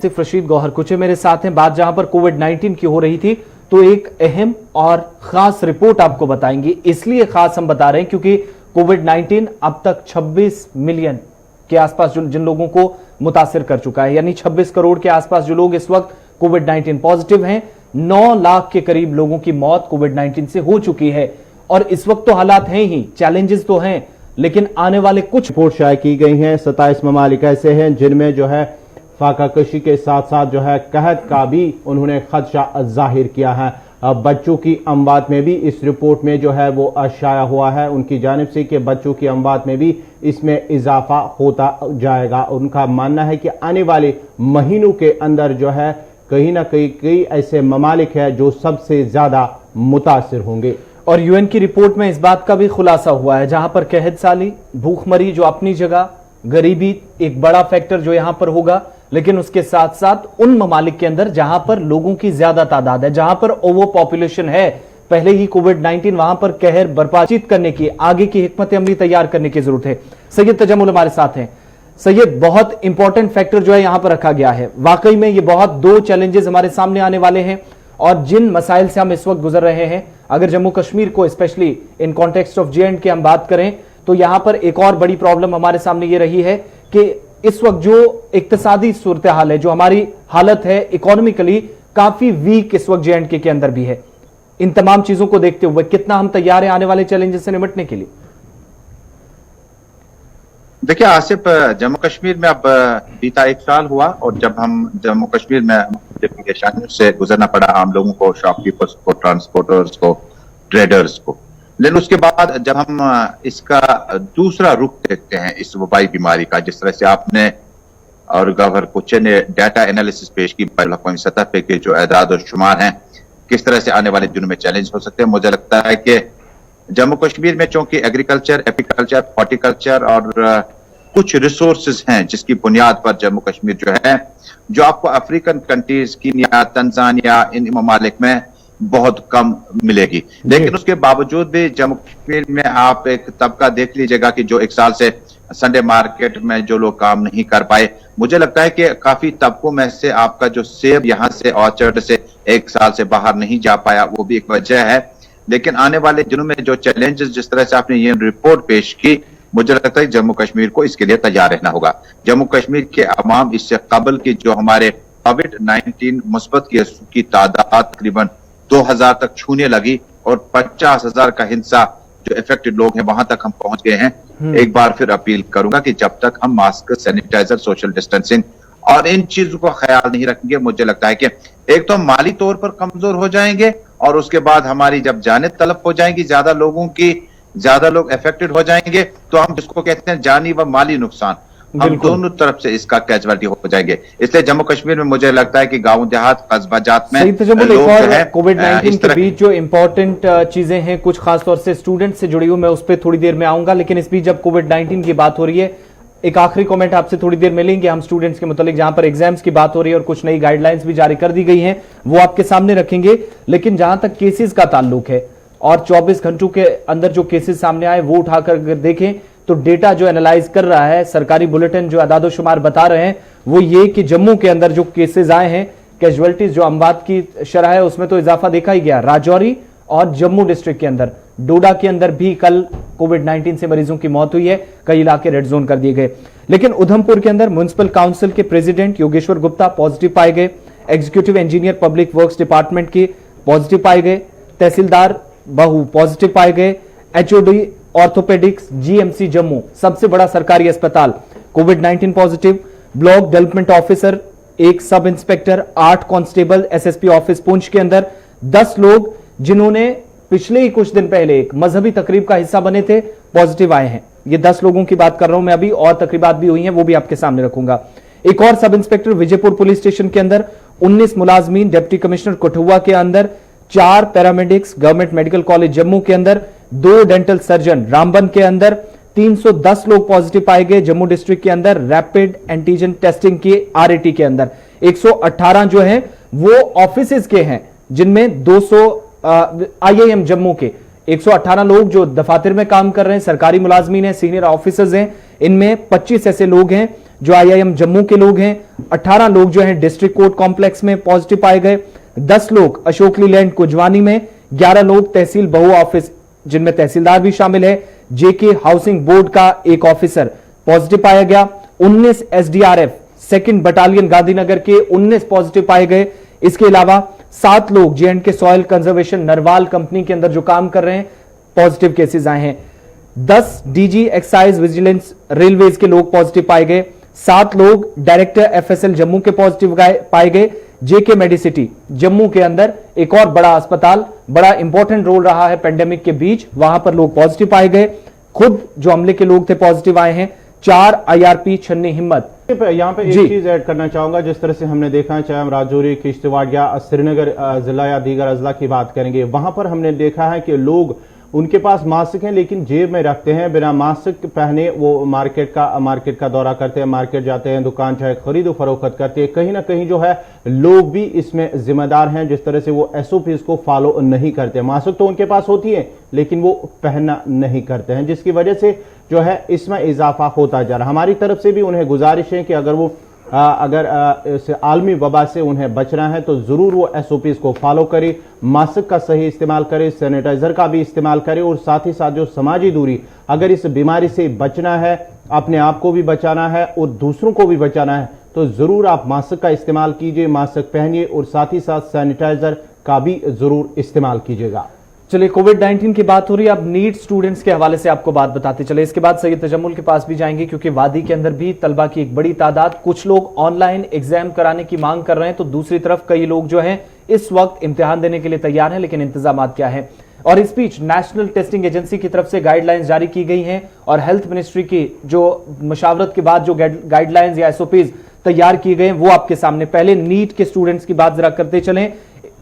सिर्फ रशीद गौहर कुछ मेरे साथ हैं। बात जहां पर कोविड-19 की हो रही थी तो एक अहम और खास रिपोर्ट आपको बताएंगे। इसलिए खास हम बता रहे हैं क्योंकि कोविड-19 अब तक 26 मिलियन के आसपास जिन लोगों को मुतासिर कर चुका है, यानी 26 करोड़ के आसपास जो लोग इस वक्त कोविड-19 पॉजिटिव हैं। 9 लाख के करीब लोगों की मौत कोविड-19 से हो चुकी है और इस वक्त तो हालात हैं ही, चैलेंजेस तो हैं, लेकिन आने वाले कुछ रिपोर्ट शाया की गई हैं। 27 ममालिक ऐसे हैं जिनमें जो है फाका कशी के साथ साथ जो है कहत का भी उन्होंने खदशा जाहिर किया है। बच्चों की अमवात में भी इस रिपोर्ट में जो है वो शाया हुआ है उनकी जानिब से कि बच्चों की अमवात में भी इसमें इजाफा होता जाएगा। उनका मानना है कि आने वाले महीनों के अंदर जो है कहीं ना कहीं कई ऐसे ममालिक है जो सबसे ज्यादा मुतासिर होंगे। और यूएन की रिपोर्ट में इस बात का भी खुलासा हुआ है जहां पर कहत साली, भूखमरी जो अपनी जगह, गरीबी एक बड़ा फैक्टर जो यहां पर होगा, लेकिन उसके साथ साथ उन ममालिक के अंदर जहां पर लोगों की ज्यादा तादाद है, जहां पर ओवर पॉपुलेशन है, पहले ही कोविड-19 वहां पर कहर बर्पाचित करने की, आगे की हिकमत अमली तैयार करने की जरूरत है। सैयद तजम्मुल हमारे साथ हैं। सैयद, बहुत इंपॉर्टेंट फैक्टर जो है यहां पर रखा गया है। वाकई में ये बहुत दो चैलेंजेस हमारे सामने आने वाले हैं और जिन मसाइल से हम इस वक्त गुजर रहे हैं, अगर जम्मू कश्मीर को specially in context of J and के हम बात करें तो यहां पर एक और बड़ी प्रॉब्लम हमारे सामने ये रही है कि इस वक्त जो इक्तिसादी सूरत हाल है, जो हमारी हालत है इकोनॉमिकली काफी वीक इस वक्त जे के अंदर भी है। इन तमाम चीजों को देखते हुए कितना हम तैयार हैं आने वाले चैलेंजेस से निपटने के लिए? देखिए आसिफ, जम्मू कश्मीर में अब बीता 1 साल हुआ और जब हम जम्मू कश्मीर में परेशानियों से गुजरना पड़ा आम लोगों को, शॉपकीपर्स को, ट्रांसपोर्टर्स को, ट्रेडर्स को, लेकिन उसके बाद जब हम इसका दूसरा रुख देखते हैं इस वबाई बीमारी का, जिस तरह से आपने और गवर्नर कुचे ने डाटा एनालिसिस पेश की बैनुल-अक़वामी सतह पे के जो एदाद और शुमार हैं, किस तरह से आने वाले दिनों में चैलेंज हो सकते हैं। मुझे लगता है कि जम्मू कश्मीर में चूंकि एग्रीकल्चर, एपीकल्चर, हॉर्टिकल्चर और कुछ रिसोर्सेज हैं जिसकी बुनियाद पर जम्मू कश्मीर जो है, जो आपको अफ्रीकन कंट्रीज, कीनिया, तंजानिया, इन ममालिक में बहुत कम मिलेगी। लेकिन उसके बावजूद भी जम्मू कश्मीर में आप एक तबका देख लीजिएगा कि जो 1 साल से संडे मार्केट में जो लोग काम नहीं कर पाए, मुझे लगता है कि काफी तबकों में से आपका जो सेब यहाँ से ऑर्चर्ड से 1 साल से बाहर नहीं जा पाया, वो भी एक वजह है। लेकिन आने वाले दिनों में जो चैलेंजेस, जिस तरह से आपने ये रिपोर्ट पेश की, मुझे लगता है जम्मू कश्मीर को इसके लिए तैयार रहना होगा। जम्मू कश्मीर के अवाम इससे कबल की जो हमारे कोविड-19 मुस्बत केस की तादाद तकरीबन 2000 तक छूने लगी और 50,000 का हिस्सा जो इफेक्टेड लोग हैं वहां तक हम पहुंच गए हैं। एक बार फिर अपील करूंगा कि जब तक हम मास्क, सैनिटाइजर, सोशल डिस्टेंसिंग और इन चीजों का ख्याल नहीं रखेंगे, मुझे लगता है कि एक तो हम माली तौर पर कमजोर हो जाएंगे और उसके बाद हमारी जब जाने तलब हो जाएंगी, ज्यादा लोगों की, ज्यादा लोग अफेक्टेड हो जाएंगे, तो हम जिसको कहते हैं जानी व माली नुकसान, हम दोनों तरफ से इसका कैजुअलिटी हो जाएंगे। इसलिए जम्मू कश्मीर में मुझे लगता है कि गांव देहात, कस्बा जात में लोग हैं। कोविड-19 के बीच जो इंपॉर्टेंट चीजें हैं, कुछ खासतौर से स्टूडेंट से जुड़ी हुई, मैं उस पर थोड़ी देर में आऊंगा, लेकिन इस बीच जब कोविड-19 की बात हो रही है, एक आखिरी कमेंट आपसे थोड़ी देर मिलेंगे हम स्टूडेंट्स के मुतालिक, जहां पर एग्जाम्स की बात हो रही है और कुछ नई गाइडलाइंस भी जारी कर दी गई हैं, वो आपके सामने रखेंगे। लेकिन जहां तक केसेस का ताल्लुक है और 24 घंटों के अंदर जो केसेस सामने आए वो उठाकर अगर देखें तो डेटा जो एनालाइज कर रहा है, सरकारी बुलेटिन जो आदाद शुमार बता रहे हैं, वो ये कि जम्मू के अंदर जो केसेस आए हैं, कैजुअलिटीज जो अमवात की शरह है उसमें तो इजाफा देखा ही गया। राजौरी और जम्मू डिस्ट्रिक्ट के अंदर, डोडा के अंदर भी कल कोविड-19 से मरीजों की मौत हुई है, कई इलाके रेड जोन कर दिए गए। लेकिन उधमपुर के अंदर म्युनिसिपल काउंसिल के प्रेसिडेंट योगेश्वर गुप्ता पॉजिटिव पाए गए, executive engineer public works department के पॉजिटिव पाए गए, तहसीलदार बहू पॉजिटिव पाए गए, एचओडी ऑर्थोपेडिक्स जीएमसी जम्मू सबसे बड़ा सरकारी अस्पताल कोविड-19 positive, block development officer, 1 sub inspector, 8 constable, SSP office Poonch के अंदर 10 लोग जिन्होंने पिछले ही कुछ दिन पहले एक मजहबी तकरीब का हिस्सा बने थे, पॉजिटिव आए हैं। ये 10 लोगों की बात कर रहा हूं मैं अभी, और तकरीबात भी हुई हैं, वो भी आपके सामने रखूंगा। एक और sub inspector Vijaypur police station के अंदर, 19 मुलाजमीन, डिप्टी कमिश्नर कठुआ के अंदर, 4 paramedics government medical college Jammu के अंदर, 2 डेंटल सर्जन रामबन के अंदर, 310 लोग पॉजिटिव पाए गए जम्मू डिस्ट्रिक्ट के अंदर रैपिड एंटीजन टेस्टिंग के आरएटी के अंदर। 118 जो है वो ऑफिसेज के हैं, जिनमें 200 आईआईएम जम्मू के 118 लोग जो दफातर में काम कर रहे हैं, सरकारी मुलाजमीन हैं, सीनियर ऑफिसर्स हैं, इनमें 25 ऐसे लोग हैं जो IIM जम्मू के लोग हैं। 18 लोग जो हैं डिस्ट्रिक्ट कोर्ट कॉम्प्लेक्स में पॉजिटिव पाए गए। 10 लोग अशोक लीलैंड कुजवानी में, 11 लोग तहसील बहु ऑफिस जिनमें तहसीलदार भी शामिल है, जेके हाउसिंग बोर्ड का एक ऑफिसर पॉजिटिव पाया गया। 19 SDRF सेकंड बटालियन गांधीनगर के 19 पॉजिटिव पाए गए। इसके अलावा 7 लोग J&K soil conservation Narwal company के अंदर जो काम कर रहे हैं, पॉजिटिव केसेस आए हैं। 10 DG एक्साइज विजिलेंस रेलवेज के लोग पॉजिटिव पाए गए। 7 लोग डायरेक्टर FSL जम्मू के पॉजिटिव पाए गए। JK मेडिसिटी जम्मू के अंदर एक और बड़ा अस्पताल, बड़ा इंपॉर्टेंट रोल रहा है पेंडेमिक के बीच, वहां पर लोग पॉजिटिव पाए गए। खुद जो हमले के लोग थे पॉजिटिव आए हैं। 4 IRP छन्नी हिम्मत। यहाँ पे एक चीज ऐड करना चाहूंगा, जिस तरह से हमने देखा है, चाहे हम राजौरी, किश्तवाड़ या श्रीनगर जिला या दीगर अजला की बात करेंगे, वहां पर हमने देखा है कि लोग उनके पास मास्क हैं लेकिन जेब में रखते हैं, बिना मास्क पहने वो मार्केट का दौरा करते हैं, मार्केट जाते हैं, दुकान चाहे खरीदो फरोख्त करते हैं। कहीं ना कहीं जो है लोग भी इसमें जिम्मेदार हैं, जिस तरह से वो SOPs को फॉलो नहीं करते। मास्क तो उनके पास होती है लेकिन वो पहनना नहीं करते हैं, जिसकी वजह से जो है इसमें इजाफा होता जा रहा है। हमारी तरफ से भी उन्हें गुजारिश है कि अगर वो इस आलमी वबा से उन्हें बचना है तो जरूर वो SOPs को फॉलो करे, मास्क का सही इस्तेमाल करे, सैनिटाइजर का भी इस्तेमाल करे, और साथ ही साथ जो समाजी दूरी, अगर इस बीमारी से बचना है, अपने आप को भी बचाना है और दूसरों को भी बचाना है, तो जरूर आप मास्क का इस्तेमाल कीजिए, मास्क पहनिए और साथ ही साथ सैनिटाइजर का भी जरूर इस्तेमाल कीजिएगा। चलिए, कोविड-19 की बात हो रही है, अब नीट स्टूडेंट्स के हवाले से आपको बात बताते चले। इसके बाद सैयद तजम्मुल के पास भी जाएंगे, क्योंकि वादी के अंदर भी तलबा की एक बड़ी तादाद, कुछ लोग ऑनलाइन एग्जाम कराने की मांग कर रहे हैं, तो दूसरी तरफ कई लोग जो हैं इस वक्त इम्तिहान देने के लिए तैयार हैं, लेकिन इंतजाम क्या है। और इस बीच नेशनल टेस्टिंग एजेंसी की तरफ से गाइडलाइंस जारी की गई हैं और हेल्थ मिनिस्ट्री की जो मशावरत के बाद जो गाइडलाइंस या SOPs तैयार किए गए हैं वो आपके सामने। पहले नीट के स्टूडेंट्स की बात जरा करते चलें।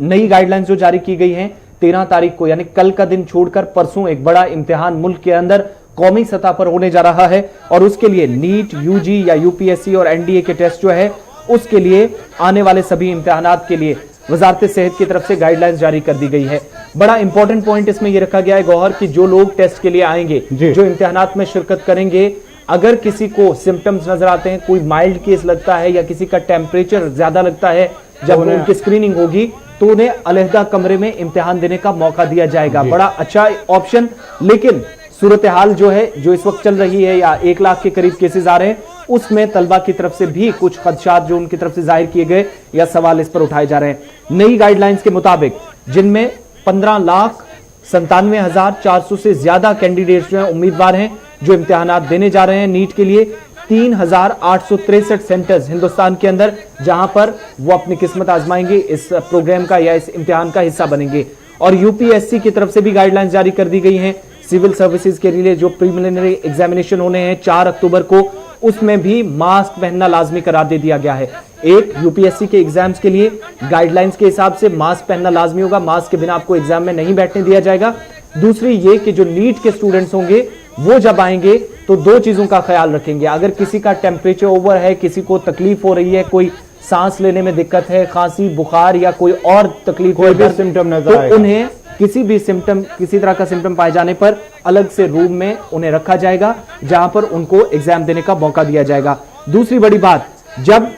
नई गाइडलाइंस जो जारी की गई हैं, 13 तारीख को यानी कल का दिन छोड़कर परसों एक बड़ा इम्तिहान मुल्क के अंदर कौमी सतह पर होने जा रहा है, और उसके लिए नीट, UG या UPSC और NDA के टेस्ट जो है उसके लिए आने वाले सभी इम्तिहानात के लिए वजारत सेहत की तरफ से गाइडलाइंस जारी कर दी गई है। बड़ा इंपॉर्टेंट पॉइंट इसमें यह रखा गया है गौहर कि जो लोग टेस्ट के लिए आएंगे, जो इम्तिहानात में शिरकत करेंगे, अगर किसी को सिम्टम्स नजर आते हैं, कोई माइल्ड केस लगता है या किसी का टेम्परेचर ज्यादा लगता है, जब उनकी स्क्रीनिंग होगी तो उन्हें अलहदा कमरे में इम्तिहान देने का मौका दिया जाएगा। बड़ा अच्छा ऑप्शन। लेकिन सूरत हाल जो है, जो इस वक्त चल रही है, या 1 लाख के करीब केसेस आ रहे हैं, उसमें तलबा की तरफ से भी कुछ खदशात जो उनकी तरफ से जाहिर किए गए या सवाल इस पर उठाए जा रहे हैं। नई गाइडलाइंस के मुताबिक, जिनमें 15,97,400 से ज्यादा कैंडिडेट्स जो हैं, उम्मीदवार हैं जो इम्तिहानात देने जा रहे हैं नीट के लिए, 3,863 सेंटर्स हिंदुस्तान के अंदर जहां पर वो अपनी किस्मत आजमाएंगे, इस प्रोग्राम का या इस इम्तिहान का हिस्सा बनेंगे। और UPSC की तरफ से भी गाइडलाइंस जारी कर दी गई हैं। सिविल सर्विसेज के लिए जो प्रीलिमिनरी एग्जामिनेशन होने हैं 4 अक्टूबर को, उसमें भी मास्क पहनना लाजमी करार दे दिया गया है। एक, UPSC के एग्जाम्स के लिए गाइडलाइंस के हिसाब से मास्क पहनना लाजमी होगा, मास्क के बिना आपको एग्जाम में नहीं बैठने दिया जाएगा। दूसरी ये कि जो नीट के स्टूडेंट्स होंगे वो जब आएंगे तो 2 चीजों का ख्याल रखेंगे। अगर किसी का टेम्परेचर ओवर है, किसी को तकलीफ हो रही है, कोई सांस लेने में दिक्कत है, खांसी, बुखार या कोई और तकलीफ, कोई भी सिम्टम नजर तो आएगा, उन्हें किसी भी सिम्टम, किसी तरह का सिम्टम पाए जाने पर अलग से रूम में उन्हें रखा जाएगा, जहां पर उनको एग्जाम देने का मौका दिया जाएगा। दूसरी बड़ी बात, जब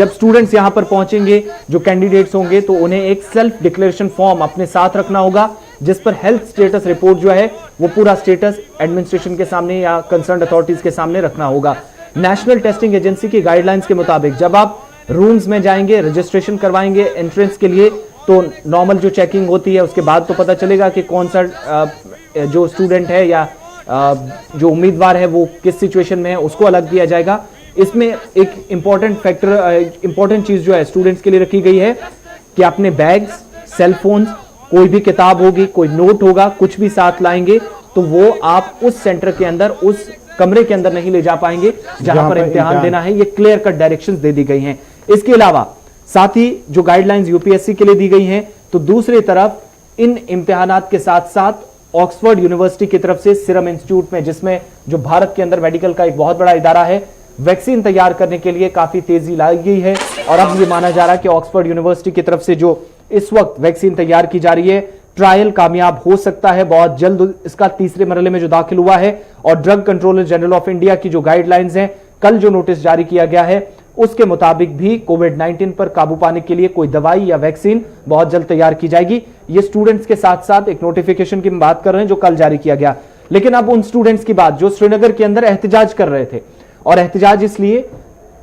स्टूडेंट्स यहां पर पहुंचेंगे, जो कैंडिडेट्स होंगे, तो उन्हें एक सेल्फ डिक्लेरेशन फॉर्म अपने साथ रखना होगा, जिस पर हेल्थ स्टेटस रिपोर्ट जो है वो पूरा स्टेटस एडमिनिस्ट्रेशन के सामने या कंसर्न अथॉरिटीज के सामने रखना होगा। नेशनल टेस्टिंग एजेंसी की गाइडलाइंस के मुताबिक जब आप रूम्स में जाएंगे, रजिस्ट्रेशन करवाएंगे एंट्रेंस के लिए, तो नॉर्मल जो चेकिंग होती है उसके बाद तो पता चलेगा कि कौन सा जो स्टूडेंट है या जो उम्मीदवार है वो किस सिचुएशन में है, उसको अलग किया जाएगा। इसमें एक इंपॉर्टेंट फैक्टर, इंपॉर्टेंट चीज जो है स्टूडेंट्स के लिए रखी गई है कि अपने बैग्स, सेलफोन्स, कोई भी किताब होगी, कोई नोट होगा, कुछ भी साथ लाएंगे तो वो आप उस सेंटर के अंदर, उस कमरे के अंदर नहीं ले जा पाएंगे जहां पर इम्तिहान देना है। ये क्लियर कट डायरेक्शंस दे दी गई हैं। इसके अलावा साथ ही जो गाइडलाइंस UPSC के लिए दी गई हैं, तो दूसरी तरफ इन इम्तिहानात के साथ साथ ऑक्सफोर्ड यूनिवर्सिटी की तरफ से सीरम इंस्टीट्यूट में, जिसमें जो भारत के अंदर मेडिकल का एक बहुत बड़ा इदारा है, वैक्सीन तैयार करने के लिए काफी तेजी लाई गई है। और अब ये माना जा रहा है कि ऑक्सफोर्ड यूनिवर्सिटी की तरफ से जो इस वक्त वैक्सीन तैयार की जा रही है, ट्रायल कामयाब हो सकता है बहुत जल्द इसका तीसरे मरहले में जो दाखिल हुआ है। और drug controller general of India की जो गाइडलाइंस हैं, कल जो नोटिस जारी किया गया है उसके मुताबिक भी कोविड-19 पर काबू पाने के लिए कोई दवाई या वैक्सीन बहुत जल्द तैयार की जाएगी। ये स्टूडेंट्स के साथ साथ एक नोटिफिकेशन की बात कर रहे हैं जो कल जारी किया गया। लेकिन अब उन स्टूडेंट्स की बात जो श्रीनगर के अंदर एहतजाज कर रहे थे, और एहतजाज इसलिए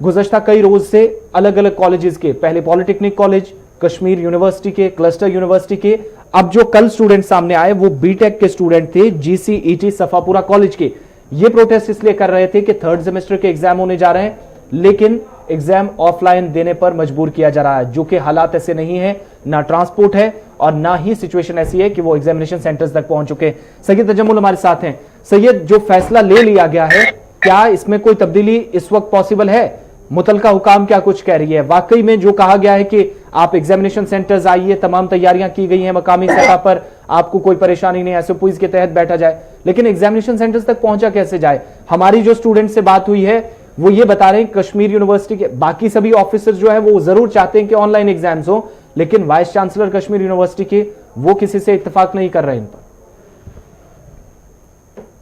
गुज़श्ता कई रोज से अलग अलग कॉलेजेस के, पहले पॉलिटेक्निक कॉलेज, कश्मीर यूनिवर्सिटी के, क्लस्टर यूनिवर्सिटी के, अब जो कल स्टूडेंट सामने आए वो बीटेक के स्टूडेंट थे, GCET सफापुरा कॉलेज के। ये प्रोटेस्ट इसलिए कर रहे थे कि थर्ड सेमेस्टर के एग्जाम होने जा रहे हैं, लेकिन एग्जाम ऑफलाइन देने पर मजबूर किया जा रहा है, जो कि हालात ऐसे नहीं है, ना ट्रांसपोर्ट है और ना ही सिचुएशन ऐसी है कि वो एग्जामिनेशन सेंटर्स तक पहुंच चुके। सैयद तजम्मुल हमारे साथ हैं। सैयद, जो फैसला ले लिया गया है, क्या इसमें कोई तब्दीली इस वक्त पॉसिबल है? मुतलका हुकाम क्या कुछ कह रही है? वाकई में जो कहा गया है कि आप एग्जामिनेशन सेंटर्स आइए, तमाम तैयारियां की गई हैं मकामी सतह पर, आपको कोई परेशानी नहीं, SOPs के तहत बैठा जाए, लेकिन एग्जामिनेशन सेंटर्स तक पहुंचा कैसे जाए? हमारी जो स्टूडेंट से बात हुई है वो ये बता रहे हैं कश्मीर यूनिवर्सिटी के बाकी सभी ऑफिसर्स जो है वो जरूर चाहते हैं कि ऑनलाइन एग्जाम्स हो, लेकिन वाइस चांसलर कश्मीर यूनिवर्सिटी के वो किसी से इत्तेफाक नहीं कर रहे इन पर।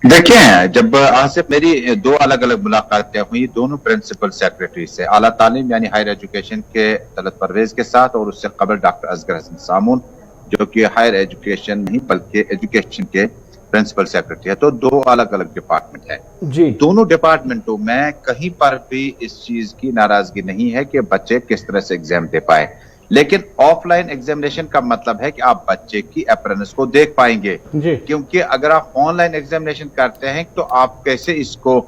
देखिए, जब आसिफ मेरी दो अलग अलग मुलाकातें हुई दोनों प्रिंसिपल सेक्रेटरी से, आला तालीम यानी हायर एजुकेशन के तलत परवेज के साथ, और उससे कबल डॉक्टर असगर हसन सामून जो कि हायर एजुकेशन नहीं बल्कि एजुकेशन के प्रिंसिपल सेक्रेटरी है। तो दो अलग अलग डिपार्टमेंट है जी। दोनों डिपार्टमेंटों में कहीं पर भी इस चीज की नाराजगी नहीं है कि बच्चे किस तरह से एग्जाम दे पाए, लेकिन ऑफलाइन एग्जामिनेशन का मतलब है कि आप बच्चे की अपीयरेंस को देख पाएंगे जी। क्योंकि अगर आप ऑनलाइन एग्जामिनेशन करते हैं तो आप कैसे इसको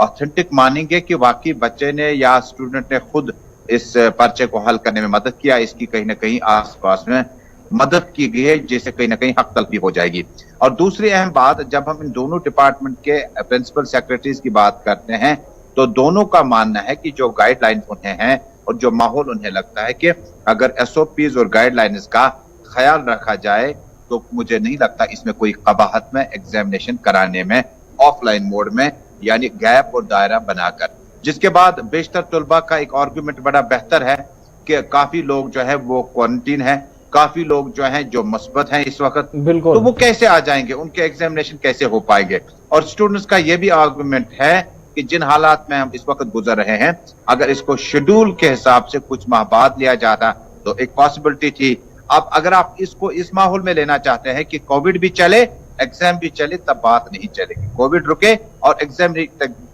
ऑथेंटिक मानेंगे कि वाकई बच्चे ने या स्टूडेंट ने खुद इस पर्चे को हल करने में मदद किया, इसकी कहीं ना कहीं आसपास में मदद की गई है, जिससे कहीं ना कहीं हक तलबी हो जाएगी। और दूसरी अहम बात, जब हम इन दोनों डिपार्टमेंट के प्रिंसिपल सेक्रेटरीज की बात करते हैं तो दोनों का मानना है कि जो गाइडलाइन उन्हें हैं और जो माहौल उन्हें लगता है कि अगर SOPs और गाइडलाइंस का ख्याल रखा जाए तो मुझे नहीं लगता इसमें कोई कबाहत में एग्जामिनेशन कराने में ऑफलाइन मोड में, यानी गैप और दायरा बनाकर। जिसके बाद बेशतर तलबा का एक आर्गुमेंट बड़ा बेहतर है कि काफी लोग जो है वो क्वारंटीन है, काफी लोग जो हैं जो मुस्बत हैं इस वक्त, बिल्कुल, तो वो कैसे आ जाएंगे, उनके एग्जामिनेशन कैसे हो पाएंगे। और स्टूडेंट्स का ये भी आर्गुमेंट है कि जिन हालात में हम इस वक्त गुजर रहे हैं, अगर इसको शेड्यूल के हिसाब से कुछ माह बाद लिया जाता तो एक पॉसिबिलिटी थी। अब अगर आप इसको इस माहौल में लेना चाहते हैं कि कोविड भी चले एग्जाम भी चले, तब बात नहीं चलेगी। कोविड रुके और एग्जाम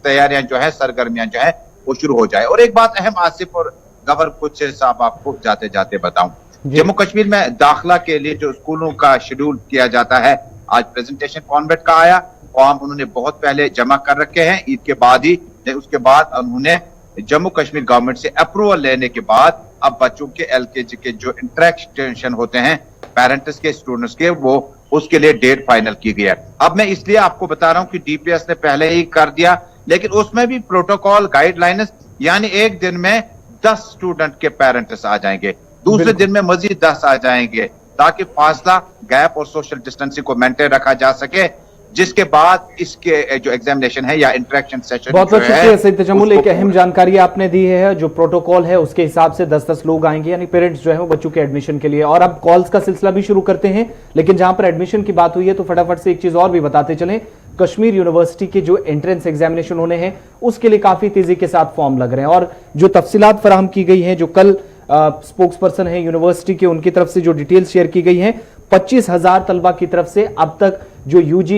तैयारियां जो है, सरगर्मियां जो है वो शुरू हो जाए। और एक बात अहम आसिफ और गवर कुछ साहब आपको जाते जाते बताऊं, जम्मू कश्मीर में दाखिला के लिए जो स्कूलों का शेड्यूल किया जाता है, आज प्रेजेंटेशन कॉन्वेंट का आया, फॉर्म उन्होंने बहुत पहले जमा कर रखे हैं, ईद के बाद ही। उसके बाद उन्होंने जम्मू कश्मीर गवर्नमेंट से अप्रूवल लेने के बाद अब बच्चों के LKG के जो इंटरेक्शन होते हैं पेरेंट्स के, स्टूडेंट्स के, वो उसके लिए डेट फाइनल की गई है। अब मैं इसलिए आपको बता रहा हूं कि DPS ने पहले ही कर दिया, लेकिन उसमें भी प्रोटोकॉल गाइडलाइंस, यानी एक दिन में 10 स्टूडेंट के पेरेंट्स आ जाएंगे, दूसरे दिन में मजीद 10 आ जाएंगे, ताकि फासला, गैप और सोशल डिस्टेंसिंग को मेंटेन रखा जा सके। जिसके बाद इसके जो एग्जामिनेशन है या इंटरेक्शन सेशन, बहुत बहुत शुक्रिया सैयद तजम्मुल, एक अहम जानकारी आपने दी है। जो प्रोटोकॉल है उसके हिसाब से 10-10 लोग आएंगे, यानी पेरेंट्स जो है वो बच्चों के एडमिशन के लिए। और अब कॉल्स का सिलसिला भी शुरू करते हैं, लेकिन जहां पर एडमिशन की बात हुई है तो फटाफट से एक चीज और भी बताते चलें। कश्मीर यूनिवर्सिटी के जो एंट्रेंस एग्जामिनेशन होने हैं उसके लिए काफी तेजी के साथ फॉर्म लग रहे हैं, और जो तफसीलात फराहम की गई हैं, जो कल स्पोक्स पर्सन है यूनिवर्सिटी के, उनकी तरफ से जो डिटेल्स शेयर की गई हैं, 25,000 तलबा की तरफ से अब तक जो UG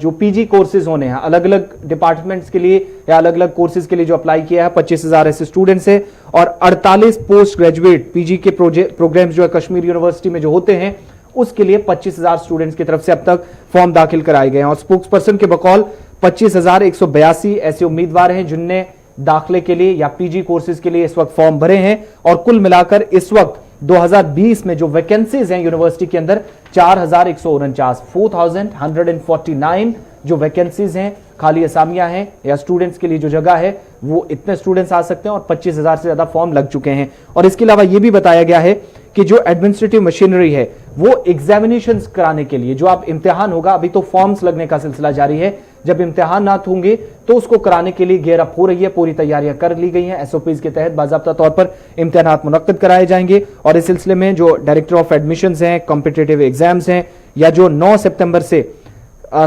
जो PG कोर्सेज होने हैं अलग अलग डिपार्टमेंट्स के लिए या अलग अलग कोर्सेज के लिए जो अप्लाई किया है, 25,000 ऐसे स्टूडेंट्स हैं। और 48 पोस्ट ग्रेजुएट PG के प्रोग्राम्स जो है कश्मीर यूनिवर्सिटी में जो होते हैं उसके लिए 25,000 स्टूडेंट्स की तरफ से अब तक फॉर्म दाखिल कराए गए हैं। और स्पोक्स पर्सन के बकौल 25,182 ऐसे उम्मीदवार हैं जिनने दाखिले के लिए या PG कोर्सेज के लिए इस वक्त फॉर्म भरे हैं। और कुल मिलाकर इस वक्त 2020 में जो वैकेंसीज हैं यूनिवर्सिटी के अंदर 4,149 जो वैकेंसीज हैं, खाली असामियां हैं या स्टूडेंट्स के लिए जो जगह है वो इतने स्टूडेंट्स आ सकते हैं और 25,000 से ज्यादा फॉर्म लग चुके हैं। और इसके अलावा ये भी बताया गया है कि जो एडमिनिस्ट्रेटिव मशीनरी है वो एग्जामिनेशंस कराने के लिए, जो आप इम्तिहान होगा, अभी तो फॉर्म्स लगने का सिलसिला जारी है, जब इम्तिहान ना होंगे तो उसको कराने के लिए गियर अप हो रही है, पूरी तैयारियां कर ली गई हैं। एसओपीज के तहत बाकायदा तौर पर इम्तिहान मुनक्किद कराए जाएंगे और इस सिलसिले में जो डायरेक्टर ऑफ एडमिशंस हैं, कॉम्पिटिटिव एग्जाम्स हैं, या जो 9 सितंबर से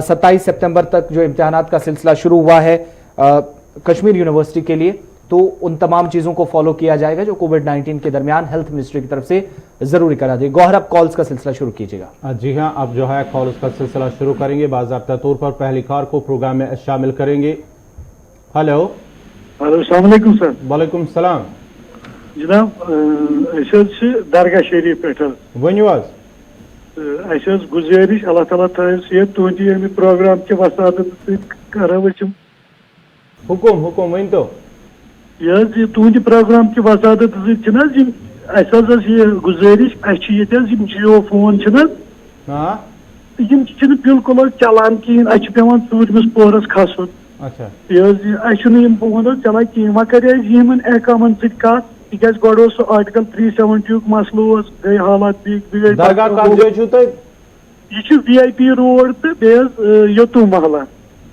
27 सितंबर तक जो इम्तिहानात का सिलसिला शुरू हुआ है कश्मीर यूनिवर्सिटी के लिए, तो उन तमाम चीजों को फॉलो किया जाएगा जो कोविड-19 के दरमियान हेल्थ मिनिस्ट्री की तरफ से जरूरी करा दी। गौहर, अब कॉल्स का सिलसिला शुरू कीजिएगा। जी हाँ, अब जो है कॉल्स का सिलसिला शुरू करेंगे। बाज़ाब्ता तौर पर पहली कार को प्रोग्राम में शामिल करेंगे। हेलो, अस्सलाम वालेकुम सर। वालेकुम सलाम जनाब, दरगाह शरीफ पे वनु गुजारिश अल्लाह ताला थी तुंद प्रोग्राम के वसादत कर हुकुम हुकुम वन तो यह तुंद प्रोग्राम के वसादत गुजारिश जियो फोन बिल्कुल चलान कहें पेवान चूरमिस पोहरस खसन। अच्छा, फोन चलान कहें वह कर एकामन सत गो सह आर्टिकल 370 मसलू गई हालात यह VIP रोड तो यतु महला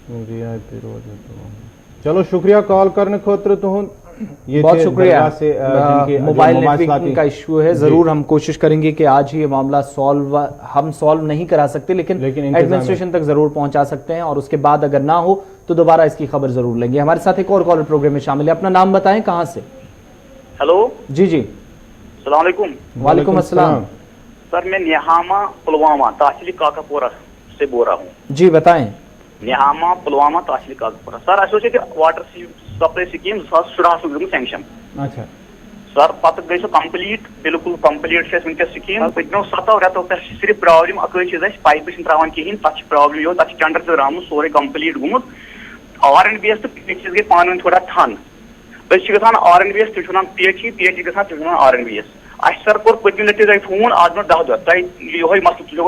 VIP रोड। चलो, शुक्रिया कॉल करने खतर तुहद। बहुत शुक्रिया। मोबाइल नेटवर्किंग का इशू है, जरूर हम कोशिश करेंगे कि आज ही ये मामला हम सॉल्व नहीं करा सकते, लेकिन एडमिनिस्ट्रेशन तक जरूर पहुंचा सकते हैं और उसके बाद अगर ना हो तो दोबारा इसकी खबर जरूर लेंगे। हमारे साथ एक और कॉलर प्रोग्राम में शामिल है, अपना नाम बताएं, कहां से? हेलो जी जी, अस्सलाम वालेकुम। वालेकुम अस्सलाम। सर, मैं निहामा पुलवामा तहसील काकापुरा से बोल रहा हूँ। जी बताएं। निहामा पुलवामा तहसील काकापुरा। सर, अस वाटर सप्लाई स्कीम 2016 सैंक्शन। अच्छा सर, पे गई कम्प्लीट, बिल्कुल कम्प्लीट वनकस स्कीम। पत्मो 7 रेतो पे सिर्फ प्रॉब्लम अक पाइप त्रावान कहें, तक प्रॉब्लम यो तक टेंडर द्रामुत सोरे कम्प्लीट गुमुत। RNBS तो PH गई पान थोड़ा ठन, गसान RNBS तुम PH गसान RNBS। सर कोर पत्म लटि गई फोन आज ब्रो 10 दह ये मसल तुलो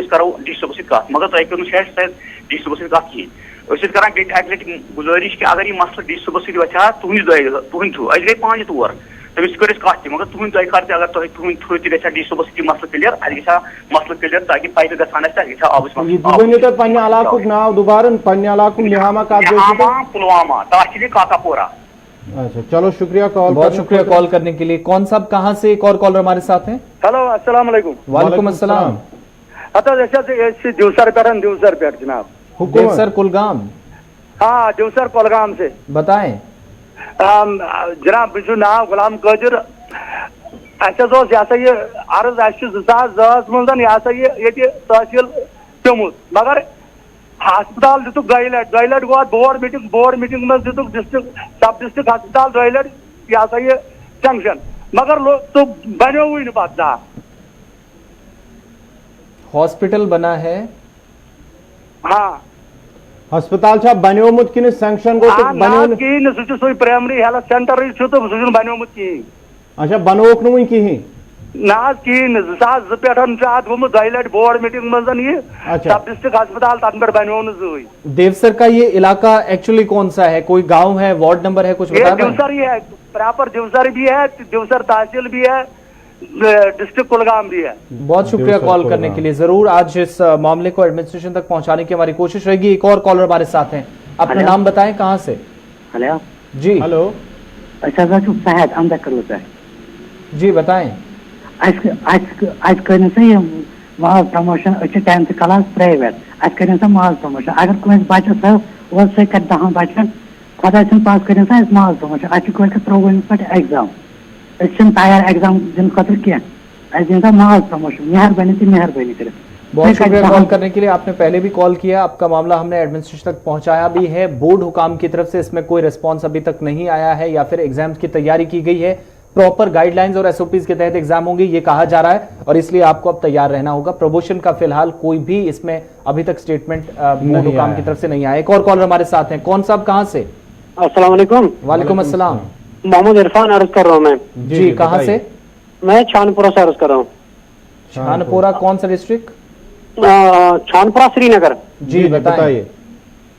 करो डी सी सत, मगर तुम करो शायद डी सी सत कहें करान अक लट गुजारिश कि अगर यह मसल डी सी सत वथा तुहद थ्रू अस गई पान तौर तमिस कर कत मगर तुहद दह खर्च अगर तुम थ्रू डी सी सत muscle clear a muscle clear ताकि पाइप गसान आबस पुलवामा तहसील काकापुरा। अच्छा, चलो शुक्रिया कॉल, बहुत शुक्रिया कॉल करने के लिए। कौन साहब कहां से? एक और कॉलर हमारे साथ हैं। हेलो, अस्सलाम वालेकुम। वालेकुम अस्सलाम। दिवसर पे दिवसर पे जनाब। देवसर कुलगाम। हाँ, दिवसर कुलगाम से बताएं। जनाब, नाव गुलाम कादिर। ये अर्ज 2010 मन ये तहसील पेमुत, मगर हस्पताल दितुक 2 लट गो बोर्ड मीटिंग में दितुक डिस्ट्रिक्ट सब डिस्ट्रिक्ट हस्पताल 2 लट ये सैंक्शन, मगर तो बनो न पा। हॉस्पिटल बना है? हाँ, अस्पताल बनोमुत कि सैंक्शन गो कहें सह प्राइमरी हेल्थ सेंटर तो सह बनोमुत कहें। अच्छा, बनोक नुन कहें ना कहें 2002 पे अत गोमुत 2 लट बोर्ड मीटिंग मन ये सब डिस्ट्रिक्ट हस्पताल तक पे बनो न। देवसर का ये इलाका एक्चुअली कौन सा है? कोई गांव है, वार्ड नंबर है, कुछ बता दें? दिवसर ही है, प्रॉपर दिवसर भी है, दिवसर तहसील भी है, डिस्ट्रिक्ट कुलगाम भी है। बहुत शुक्रिया कॉल करने के लिए। जरूर आज इस मामले को एडमिनिस्ट्रेशन तक पहुंचाने की हमारी कोशिश रहेगी। एक और कॉलर हमारे साथ हैं, अपना नाम बताएं, कहां से? हेलो जी। हेलो, अच्छा फहद अंदर करो सर। जी बताएं। आज करने से ये मास प्रमोशन 10th क्लास प्राइवेट आज करने से मास प्रमोशन अगर कोई बच्चा सब वो से कर 10 बच्चन खुदा से पास करने से मास प्रमोशन आज कोई के प्रोग्राम पर एग्जाम एक्शन तैयार एग्जाम दिन खतर किया आज दिन का मास प्रमोशन मेहरबानी करे। बहुत शुक्रिया कॉल करने के लिए। आपने पहले भी कॉल किया, आपका मामला हमने एडमिनिस्ट्रेशन तक पहुंचाया भी है। बोर्ड हुकाम की तरफ से इसमें कोई रिस्पांस अभी तक नहीं आया है या फिर एग्जाम्स की तैयारी की गई है। प्रॉपर गाइडलाइंस और एसओपीज के तहत एग्जाम होंगे ये कहा जा रहा है और इसलिए आपको अब तैयार रहना होगा। प्रमोशन का फिलहाल कोई भी इसमें अभी तक स्टेटमेंट बोर्ड हुकाम की तरफ से नहीं आया। एक और कॉलर हमारे साथ हैं, कौन साहब कहां से? अस्सलाम वालेकुम। वालेकुम अस्सलाम। मोहम्मद इरफान अर्ज कर रहा हूँ मैं। जी कहां से? मैं छानपुरा से अर्ज कर रहा हूँ। छानपुरा कौन सा डिस्ट्रिक्ट? छानपुरा श्रीनगर। जी बताइए।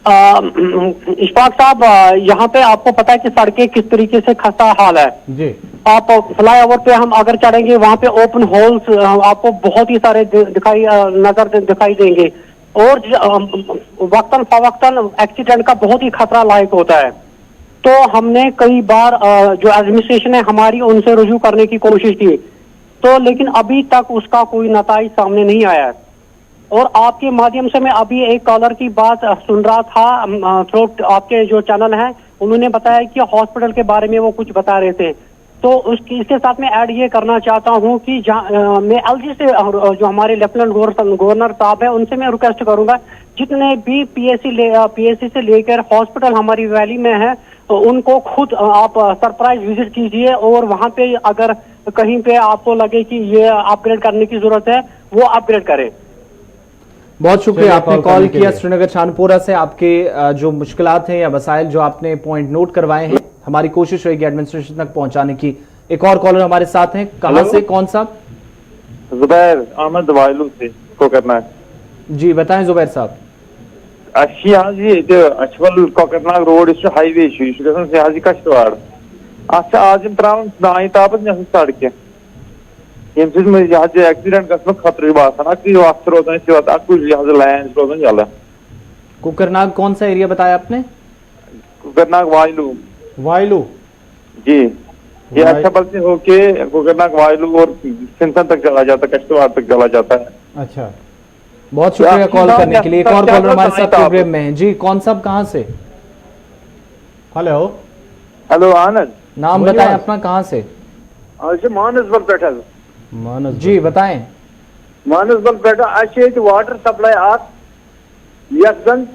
इशफाक साहब, यहाँ पे आपको पता है कि सड़कें किस तरीके से खस्ता हाल है। जी। आप फ्लाई ओवर पे हम अगर चढ़ेंगे, वहाँ पे ओपन होल्स आपको बहुत ही सारे दिखाई देंगे, और वक्तन फवक्तन एक्सीडेंट का बहुत ही खतरा लायक होता है। तो हमने कई बार जो एडमिनिस्ट्रेशन है हमारी, उनसे रुजू करने की कोशिश की, तो लेकिन अभी तक उसका कोई नताइज सामने नहीं आया है। और आपके माध्यम से मैं अभी एक कॉलर की बात सुन रहा था थ्रू आपके जो चैनल है, उन्होंने बताया कि हॉस्पिटल के बारे में वो कुछ बता रहे थे। तो इसके साथ मैं ऐड ये करना चाहता हूँ कि मैं एलजी से जो हमारे लेफ्टिनेंट गवर्नर साहब है, उनसे मैं रिक्वेस्ट करूंगा, जितने भी पीएससी से लेकर हॉस्पिटल हमारी वैली में है, तो उनको खुद आप सरप्राइज विजिट कीजिए, और वहाँ पे अगर कहीं पे आपको लगे कि ये अपग्रेड करने की जरूरत है, वो अपग्रेड करें। बहुत शुक्रिया, आपने कॉल कॉल करने के किया लिए। श्रीनगर छानपुरा से। आपके जो मुश्किलात हैं या मसाइल जो आपने पॉइंट नोट करवाए हैं, हमारी कोशिश रहेगी एडमिनिस्ट्रेशन तक पहुंचाने की। एक और कॉलर हमारे साथ हैं, कहां से, कौन सा? जुबैर अहमद वायलू से को करना है जी, बताएं जुबैर साहब। अच्छी यहाँ अचवल कोकरनाग रोड इस हाईवे यह कश्तवाड़ अच्छा आज त्रावन दाएं तापत न सड़क यम एक्सीडेंट गो खतरे बासान वक्त रोजान लैंड रोजान यला। कुकरनाग कौन सा एरिया बताया आपने? कुकरनाग वायलू। वायलू जी, ये अचवल से होके कुकरनाग वायलू और सिंथन तक चला जाता है, कश्तवाड़ तक चला जाता है। अच्छा, बहुत शुक्रिया कॉल करने के लिए। एक और कॉलर हमारे साथ प्रोग्राम में है। जी, कौन साहब, कहां से? हेलो। हेलो आनंद, नाम बताएं अपना, कहां से? मानसबल पे मानस जी बताएं। मानसबल पे वाटर सप्लाई यन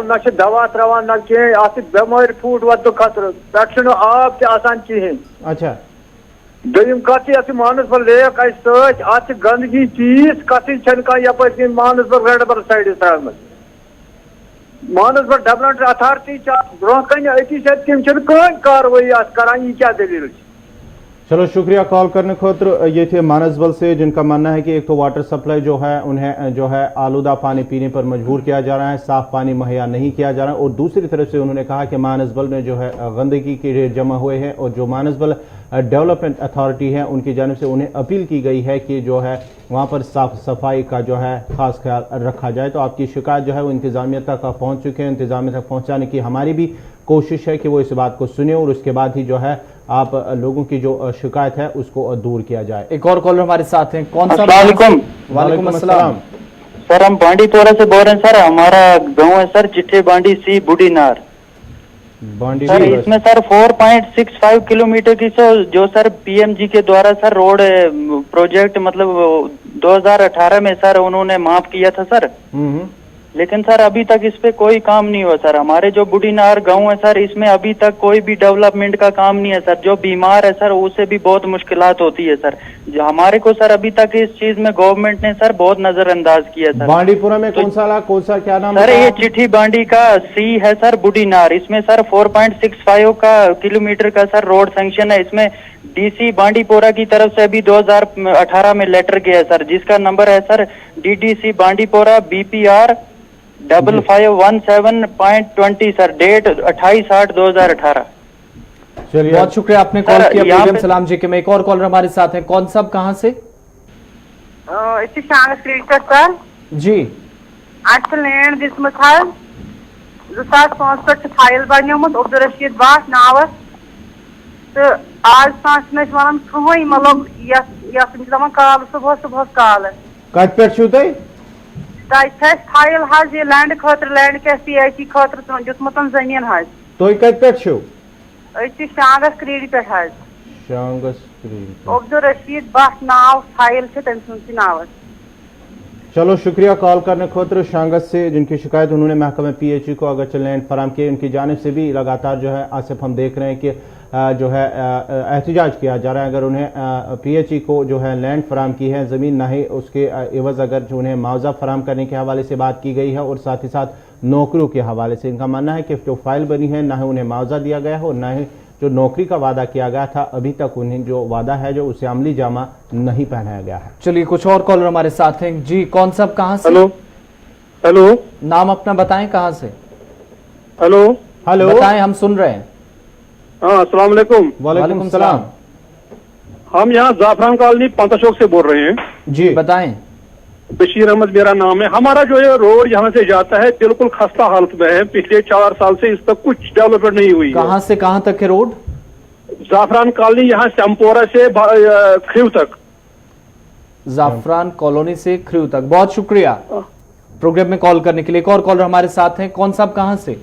ना दवा त्रावान ना कह बेमार फूट वत खतर पे आब तक कहें। अच्छा, दोम कत मानसबल लेक सत गंदगी चीज कत यप मानसबल रेडबर साइड त्र मानसबल डेवलपमेंट अथॉरिटी ब्रोह कन अति तम कार्रवाई करान, यह क्या दलील? चलो शुक्रिया कॉल करने खोत्र। ये थे मानसबल से, जिनका मानना है कि एक तो वाटर सप्लाई जो है उन्हें जो है आलूदा पानी पीने पर मजबूर किया जा रहा है, साफ पानी मुहैया नहीं किया जा रहा है, और दूसरी तरफ से उन्होंने कहा कि मानसबल में जो है गंदगी के ढेर जमा हुए हैं, और जो मानसबल डेवलपमेंट अथॉरिटी है उनकी जानिब से उन्हें अपील की गई है कि जो है वहाँ पर साफ सफाई का जो है खास ख्याल रखा जाए। तो आपकी शिकायत जो है वो इंतजामिया तक पहुँच चुके हैं, इंतजामिया तक पहुँचाने की हमारी भी कोशिश है कि वो इस बात को सुने और उसके बाद ही जो है आप लोगों की जो शिकायत है उसको दूर किया जाए। एक और कॉलर हमारे साथ हैं, कौन सा? वालेकुम अस्सलाम। सर, हम बांडीपोरा से बोल रहे हैं सर। हमारा गांव है सर चिट्ठे बांडी सी बुढ़ीनार। बांडी सर इसमें सर 4.65 किलोमीटर की जो सर पीएमजी के द्वारा सर रोड प्रोजेक्ट मतलब 2018 में सर उन्होंने माफ किया था सर, लेकिन सर अभी तक इस पे कोई काम नहीं हुआ सर। हमारे जो बुढ़ीनार गांव है सर, इसमें अभी तक कोई भी डेवलपमेंट का काम नहीं है सर। जो बीमार है सर उसे भी बहुत मुश्किलात होती है सर। जो हमारे को सर अभी तक इस चीज में गवर्नमेंट ने सर बहुत नजरअंदाज किया सर। बांडीपुरा में कौन सा क्या नाम सर? ये चिट्ठी बांडी का सी है सर बुढ़ीनार। इसमें सर 4.65 का किलोमीटर का सर रोड सैंक्शन है। इसमें डीसी बांडीपोरा की तरफ से अभी 2018 में लेटर गया है सर, जिसका नंबर है sir DDC Bandipora BPR 5517.20 sir, date 28/8/2018। चलिए, बहुत शुक्रिया, आपने कॉल सर, किया यहाँ प्रोग्राम पे- सलाम जी के में। एक और कॉलर हमारे साथ हैं, कौन साहब, कहां से? सर जी, अस लैंड दिसमुत 2005 पे फाइल बनोमुत अब्दुल रशीद बास नावस, तो आज तान वन कहें मतलब दपान काल सुबह सुबह काल कत पे तुम फाइल हज ये लैंड खतर लैंड क्या PIC खतर दुतमुत जमीन हज तुम कत पे शांगस क्रीड पे हज शांगस अब्दुल रशीद बास नाव फाइल तम सुन नावस। चलो शुक्रिया कॉल करने खोत्र शांगस से, जिनकी शिकायत उन्होंने महकमे PHE को अगर लैंड फराम किए। उनकी जानिब से भी लगातार जो है आसिफ हम देख रहे हैं कि जो है एहतजाज किया जा रहा है। अगर उन्हें PHE को जो है लैंड फराम की है ज़मीन, ना ही उसके एवज अगर जो उन्हें मुआवजा फराम करने के हवाले से बात की गई है, और साथ ही साथ नौकरियों के हवाले से इनका मानना है कि जो फाइल बनी है ना ही उन्हें मुआवजा दिया गया है, और ना ही जो नौकरी का वादा किया गया था अभी तक उन्हें जो वादा है जो उसे अमली जामा नहीं पहनाया गया है। चलिए कुछ और कॉलर हमारे साथ हैं। जी, कौन साहब, कहां से? हेलो हेलो, नाम अपना बताएं, कहां से? हेलो हेलो, बताएं, हम सुन रहे हैं। हाँ, अस्सलाम वालेकुम। वालेकुम सलाम। हम यहाँ जाफरान कॉलोनी पंता चौक से बोल रहे हैं। जी बताएं। बशीर अहमद मेरा नाम है। हमारा जो ये रोड यहाँ से जाता है बिल्कुल खस्ता हालत में है। पिछले 4 साल से इस तक कुछ डेवलपमेंट नहीं हुई है। कहाँ से कहाँ तक है रोड? जाफरान कॉलोनी यहाँ शमपोरा से खीव तक। जाफरान कॉलोनी से खरीव तक। बहुत शुक्रिया प्रोग्राम में कॉल करने के लिए। एक और कॉलर हमारे साथ हैं। कौन साहब, कहाँ से?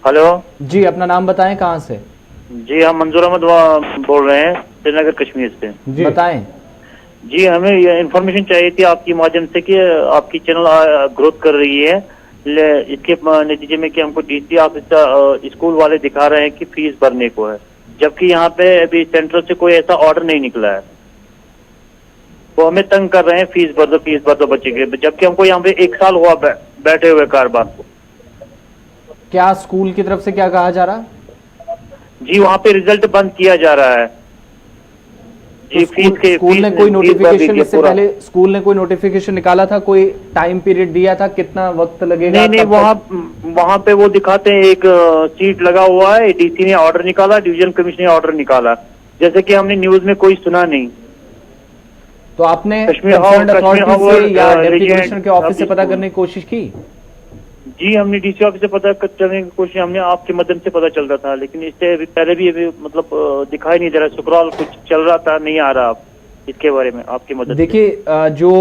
हेलो जी, अपना नाम बताएं, कहाँ से? जी, हम मंजूर अहमद बोल रहे हैं श्रीनगर कश्मीर से। जी बताएं। जी, हमें ये इन्फॉर्मेशन चाहिए थी आपकी माध्यम से कि आपकी चैनल ग्रोथ कर रही है। इसके नतीजे में कि हमको डीसी ऑफिस स्कूल वाले दिखा रहे हैं कि फीस भरने को है, जबकि यहाँ पे अभी सेंट्रल से कोई ऐसा ऑर्डर नहीं निकला है। वो हमें तंग कर रहे हैं, फीस भर दो बच्चे के, जबकि हमको यहाँ पे 1 साल हुआ बैठे हुए कारोबार को। क्या स्कूल की तरफ से क्या कहा जा रहा है? जी, वहाँ पे रिजल्ट बंद किया जा रहा है। जी, स्कूल ने कोई नोटिफिकेशन, इससे पहले स्कूल ने कोई नोटिफिकेशन निकाला था? कोई टाइम पीरियड दिया था? कितना वक्त लगेगा? नहीं, वहाँ पे वो दिखाते हैं एक सीट लगा हुआ है, डीसी ने ऑर्डर निकाला, डिवीजन कमिश्नर ने ऑर्डर निकाला, जैसे कि हमने न्यूज में कोई सुना नहीं। तो आपने कंसर्न्ड अथॉरिटी से या डिप्टी कमिश्नर के ऑफिस से पता करने की कोशिश की? जी, हमने डीसी ऑफिस से पता करने की कोशिश, हमने आपके माध्यम से पता चल रहा था, लेकिन इससे पहले भी मतलब दिखाई नहीं दे रहा। शुक्रवार कुछ चल रहा था, नहीं आ रहा। इसके बारे में आपकी मदद। देखिए, जो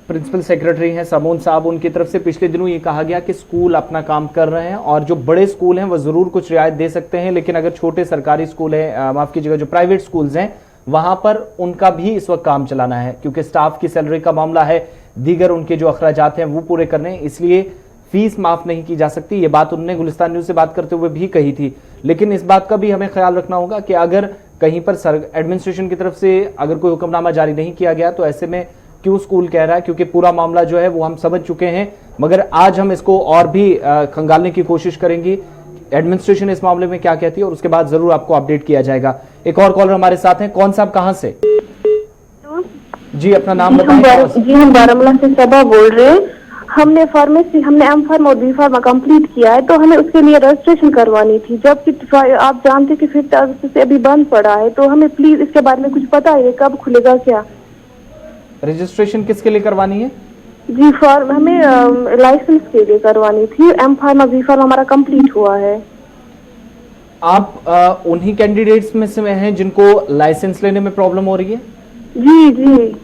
प्रिंसिपल सेक्रेटरी हैं समून साहब, उनकी तरफ से पिछले दिनों ये कहा गया कि स्कूल अपना काम कर रहे हैं और जो बड़े स्कूल हैं वो जरूर कुछ रियायत दे सकते हैं, लेकिन अगर छोटे सरकारी स्कूल हैं, माफ कीजिएगा, जो प्राइवेट स्कूल्स हैं, वहां पर उनका भी इस वक्त काम चलाना है, क्योंकि स्टाफ की सैलरी का मामला है, दीगर उनके जो अखराजात हैं वो पूरे करने हैं, इसलिए फीस माफ नहीं की जा सकती। ये बात उन्होंने गुलिस्तान न्यूज से बात करते हुए भी कही थी। लेकिन इस बात का भी हमें ख्याल रखना होगा कि अगर कहीं पर एडमिनिस्ट्रेशन की तरफ से अगर कोई हुक्मनामा जारी नहीं किया गया तो ऐसे में क्यों स्कूल कह रहा है, क्योंकि पूरा मामला जो है वो हम समझ चुके हैं, मगर आज हम इसको और भी खंगालने की कोशिश करेंगे एडमिनिस्ट्रेशन इस मामले में क्या कहती है, और उसके बाद जरूर आपको अपडेट किया जाएगा। एक और कॉलर हमारे साथ हैं। कौन साहब, कहां से? जी, अपना नाम बताएं। जी, हम बारामूला से सबा बोल रहे हैं। हमने फार्मेसी, हमने एम फार्मा और बी फार्मा कंप्लीट किया है, तो हमें उसके लिए रजिस्ट्रेशन करवानी थी, जबकि आप जानते कि 5 अगस्त से अभी बंद पड़ा है, तो हमें प्लीज इसके बारे में कुछ पता है, कब खुलेगा क्या? रजिस्ट्रेशन किसके लिए करवानी है? जी, हमें लाइसेंस के लिए करवानी थी। एम फार्मा बी फार्मा हमारा कंप्लीट हुआ है। आप उन्हीं कैंडिडेट्स में से हैं जिनको लाइसेंस लेने में प्रॉब्लम हो रही है? जी जी,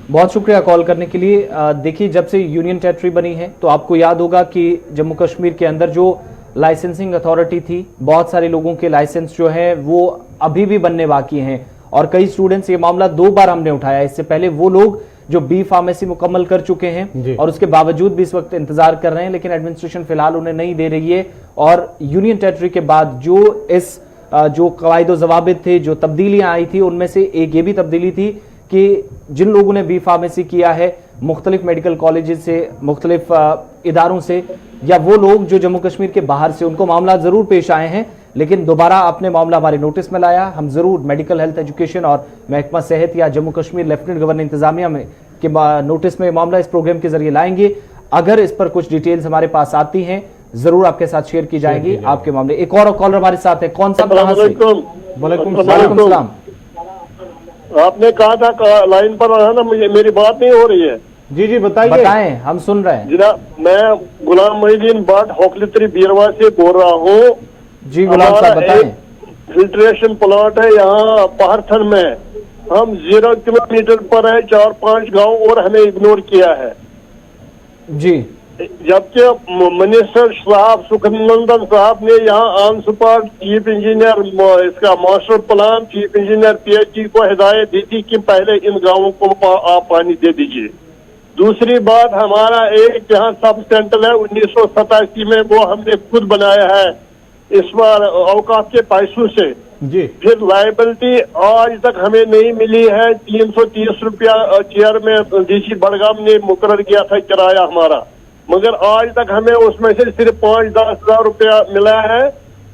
बहुत शुक्रिया कॉल करने के लिए। देखिए, जब से यूनियन टेरिटरी बनी है तो आपको याद होगा कि जम्मू कश्मीर के अंदर जो लाइसेंसिंग अथॉरिटी थी, बहुत सारे लोगों के लाइसेंस जो है वो अभी भी बनने बाकी हैं, और कई स्टूडेंट्स, ये मामला 2 बार हमने उठाया। इससे पहले वो लोग जो बी फार्मेसी मुकम्मल कर चुके हैं और उसके बावजूद भी इस वक्त इंतजार कर रहे हैं, लेकिन एडमिनिस्ट्रेशन फिलहाल उन्हें नहीं दे रही है। और यूनियन टेरिटरी के बाद जो कवायद जवाबित थे, जो तब्दीलियां आई थी, उनमें से एक ये भी तब्दीली थी कि जिन लोगों ने बी फार्मेसी किया है मुख्तलिफ मेडिकल कॉलेजेस से, मुख्तलिफ इदारों से, या वो लोग जो जम्मू कश्मीर के बाहर से, उनको मामला जरूर पेश आए हैं, लेकिन दोबारा आपने मामला हमारे नोटिस में लाया। हम जरूर मेडिकल हेल्थ एजुकेशन और महकमा सेहत या जम्मू कश्मीर लेफ्टिनेंट गवर्नर इंतजामिया में के नोटिस में मामला इस प्रोग्राम के जरिए लाएंगे। अगर इस पर कुछ डिटेल्स हमारे पास आती हैं जरूर आपके साथ शेयर की जाएगी आपके मामले। एक और कॉलर हमारे साथ है। कौन सा? वालेकुम सलाम। आपने कहा था लाइन पर है ना, मेरी बात नहीं हो रही है। जी जी, बताएं, हम सुन रहे हैं। जनाब, मैं गुलाम मोहिद्दीन भट्ट होकलित्री बीरवा से बोल रहा हूँ। जी गुलाम साहब, बताएं। फिल्ट्रेशन प्लांट है यहाँ पहाड़थन में, हम 0 किलोमीटर पर है, 4-5 गांव और हमें इग्नोर किया है जी। जबकि मिनिस्टर साहब सुखनंदन साहब ने यहाँ ऑन स्पॉट चीफ इंजीनियर, इसका master plan chief engineer PHE को हिदायत दी थी कि पहले इन गांवों को आप पानी दे दीजिए। दूसरी बात, हमारा एक यहाँ सब सेंटर है 1987 में, वो हमने खुद बनाया है इस बार औकाफ के पैसों से जी। फिर लाइबिलिटी आज तक हमें नहीं मिली है। 330 रुपया चेयर में डीसी बड़गाम ने मुकर्रर किया था किराया हमारा, मगर आज तक हमें उसमें से सिर्फ 5-10 हजार रुपया मिला है,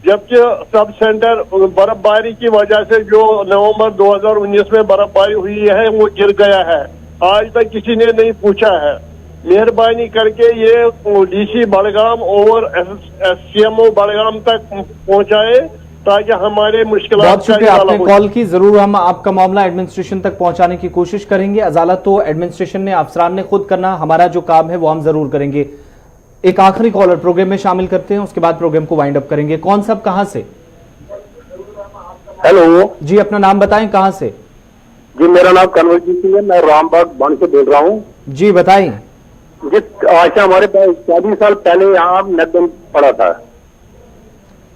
जबकि सब सेंटर बर्फबारी की वजह से जो नवंबर 2019 में बर्फबारी हुई है वो गिर गया है, आज तक किसी ने नहीं पूछा है। मेहरबानी करके ये डीसी बड़गाम और सीएमओ बड़गाम तक पहुंचाए ताकि हमारे मुश्किल। बहुत शुक्रिया, आपने कॉल की। जरूर हम आपका मामला एडमिनिस्ट्रेशन तक पहुंचाने की कोशिश करेंगे। अदालत तो एडमिनिस्ट्रेशन ने, अफसरान ने खुद करना, हमारा जो काम है वो हम जरूर करेंगे। एक आखिरी कॉलर प्रोग्राम में शामिल करते हैं, उसके बाद प्रोग्राम को वाइंड अप करेंगे। कौन साहब, कहां से? हेलो जी, अपना नाम बताएं, कहां से? जी, मेरा नाम कन्वरजीत सिंह है, मैं रामबाग बांध से बोल रहा हूँ। जी बताइए। जिस आज से हमारे पास 40 साल पहले यहाँ मैकडम पड़ा था,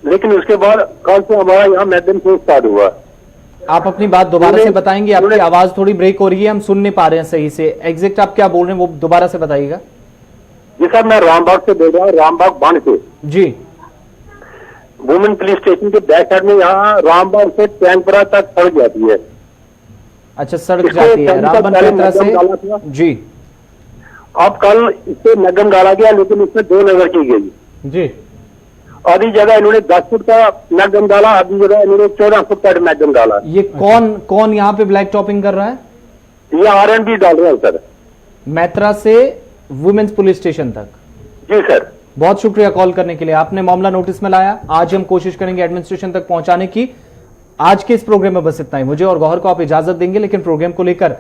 लेकिन उसके बाद कल से हमारा यहाँ मैकडम से स्टार्ट हुआ। आप अपनी बात दोबारा से बताएंगे? आपकी आवाज थोड़ी ब्रेक हो रही है, हम सुन नहीं पा रहे हैं सही से। एग्जैक्ट आप क्या बोल रहे हैं वो दोबारा से बताइएगा। जी सर, मैं रामबाग से बोल रहा हूँ, रामबाग बांध से। जी, वुमेन पुलिस स्टेशन के बैक साइड में यहाँ रामबाग से टैंकपुरा तक सड़क जाती है। अच्छा, सड़क जाती है रामबन पैंतरा से। जी, अब कल इससे नगम डाला गया, लेकिन इसमें 2 नजर की गई। जी, आधी जगह इन्होंने 10 फुट का नगम डाला, आधी जगह इन्होंने 14 फुट का नगम डाला। ये कौन यहाँ पे ब्लैक टॉपिंग कर रहा है? ये R&B डाल रहे हैं सर, मैत्रा से वुमेन्स पुलिस स्टेशन तक। जी सर, बहुत शुक्रिया कॉल करने के लिए। आपने मामला नोटिस में लाया। आज हम कोशिश करेंगे एडमिनिस्ट्रेशन तक पहुंचाने की। आज के इस प्रोग्राम में बस इतना ही। मुझे और गौहर को आप इजाजत देंगे, लेकिन प्रोग्राम को लेकर